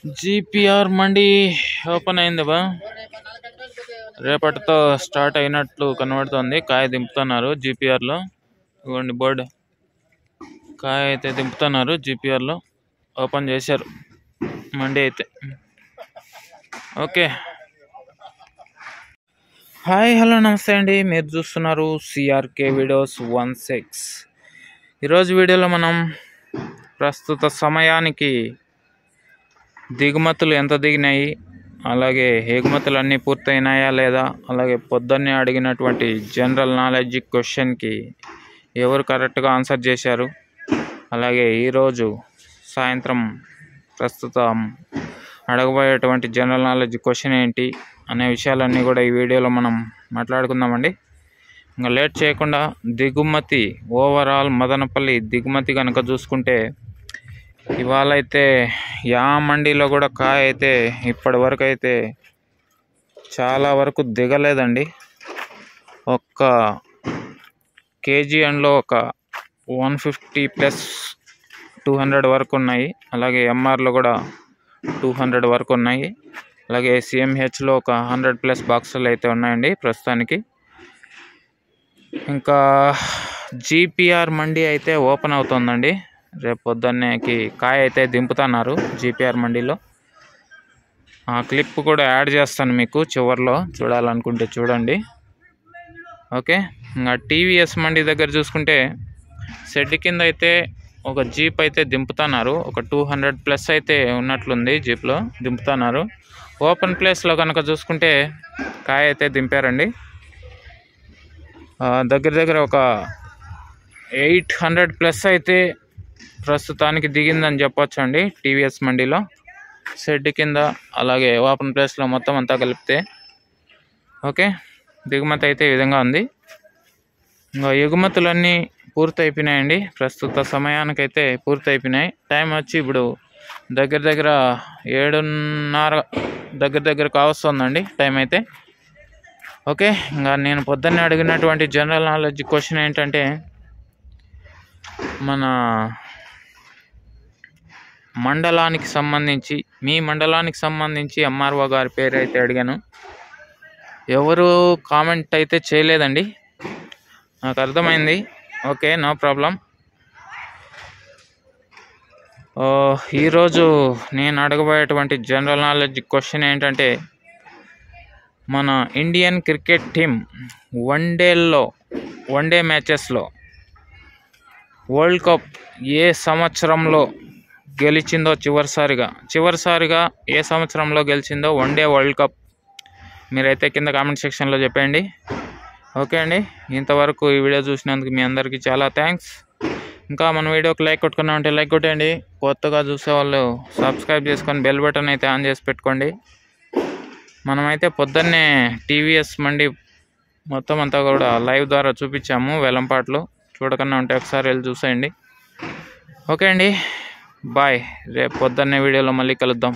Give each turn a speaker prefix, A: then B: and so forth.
A: GPR మండి open అయింది బా. రేపటితో స్టార్ట్ అయినట్లు కనబడుతుంది. కాయ దింపుతున్నారు జీపీఆర్లో. ఇవ్వండి బోర్డు, కాయ అయితే దింపుతున్నారు జీపీఆర్లో. ఓపెన్ చేశారు మండి అయితే. ఓకే, హాయ్ హలో నమస్తే అండి. మీరు చూస్తున్నారు సిఆర్కే వీడియోస్ 16. ఈరోజు వీడియోలో మనం ప్రస్తుత సమయానికి దిగుమతులు ఎంత దిగినాయి, అలాగే ఎగుమతులు అన్నీ పూర్తయినాయా లేదా, అలాగే పొద్దున్నే అడిగినటువంటి జనరల్ నాలెడ్జ్ క్వశ్చన్కి ఎవరు కరెక్ట్గా ఆన్సర్ చేశారు, అలాగే ఈరోజు సాయంత్రం ప్రస్తుతం అడగబోయేటువంటి జనరల్ నాలెడ్జ్ క్వశ్చన్ ఏంటి అనే విషయాలన్నీ కూడా ఈ వీడియోలో మనం మాట్లాడుకుందామండి. ఇంకా లేట్ చేయకుండా దిగుమతి ఓవరాల్ మదనపల్లి దిగుమతి కనుక చూసుకుంటే ఇవాళ అయితే యా మండీలో కూడా కాయ అయితే ఇప్పటి వరకు అయితే చాలా వరకు దిగలేదండి. ఒక్క కేజీ అండ్లో ఒక 150 + 200 వరకు ఉన్నాయి. అలాగే ఎంఆర్లో కూడా 200 వరకు ఉన్నాయి. అలాగే సిఎంహెచ్లో ఒక 100+ బాక్సులు అయితే ఉన్నాయండి ప్రస్తుతానికి. ఇంకా జీపీఆర్ మండి అయితే ఓపెన్ అవుతుందండి. రేపు పొద్దున్నేకి కాయ అయితే దింపుతున్నారు జీపీఆర్ మండీలో. ఆ క్లిప్ కూడా యాడ్ చేస్తాను మీకు చివరిలో, చూడాలనుకుంటే చూడండి. ఓకే, ఇంకా టీవీఎస్ మండి దగ్గర చూసుకుంటే షెడ్ కింద అయితే ఒక జీప్ అయితే దింపుతున్నారు. ఒక 200+ అయితే ఉన్నట్లుంది, జీప్లో దింపుతున్నారు. ఓపెన్ ప్లేస్లో కనుక చూసుకుంటే కాయ అయితే దింపారండి. దగ్గర దగ్గర ఒక 800+ అయితే ప్రస్తుతానికి దిగిందని చెప్పొచ్చు అండి టీవీఎస్ మండీలో. షెడ్ కింద అలాగే ఓపెన్ ప్లేస్లో మొత్తం అంతా కలిపితే. ఓకే, దిగుమతి అయితే ఈ విధంగా ఉంది. ఇంకా ఎగుమతులన్నీ పూర్తయిపోయినాయండి. ప్రస్తుత సమయానికైతే పూర్తయిపోయినాయి. టైం వచ్చి ఇప్పుడు దగ్గర దగ్గర 7:30 దగ్గర కావస్తుందండి టైం అయితే. ఓకే, ఇంకా నేను పొద్దున్నే అడిగినటువంటి జనరల్ నాలెడ్జ్ క్వశ్చన్ ఏంటంటే, మన మండలానికి సంబంధించి, మీ మండలానికి సంబంధించి ఎంఆర్ఓ గారి పేరు అయితే అడిగాను. ఎవరు కామెంట్ అయితే చేయలేదండి, నాకు అర్థమైంది. Okay, no problem. ఈరోజు నేను అడగబోయేటువంటి జనరల్ నాలెడ్జ్ క్వశ్చన్ ఏంటంటే, మన ఇండియన్ క్రికెట్ టీం వన్డే మ్యాచెస్లో వరల్డ్ కప్ ఏ సంవత్సరంలో గెలిచిందో, చివరిసారిగా ఏ సంవత్సరంలో గెలిచిందో వన్డే వరల్డ్ కప్ మీరైతే కింద కామెంట్ సెక్షన్లో చెప్పండి. ఓకే అండి, ఇంతవరకు ఈ వీడియో చూసినందుకు మీ అందరికీ చాలా థ్యాంక్స్. ఇంకా మన వీడియోకి లైక్ కొట్టుకున్నామంటే లైక్ కొట్టండి. కొత్తగా చూసేవాళ్ళు సబ్స్క్రైబ్ చేసుకొని బెల్ బటన్ అయితే ఆన్ చేసి పెట్టుకోండి. మనమైతే పొద్దున్నే టీవీఎస్ మండి మొత్తం అంతా కూడా లైవ్ ద్వారా చూపించాము వేలంపాట్లు. చూడకన్నా ఉంటే ఒకసారి వెళ్ళి చూసేయండి. ఓకే అండి, బాయ్. రేపు పొద్దున్నే వీడియోలో మళ్ళీ కలుద్దాం.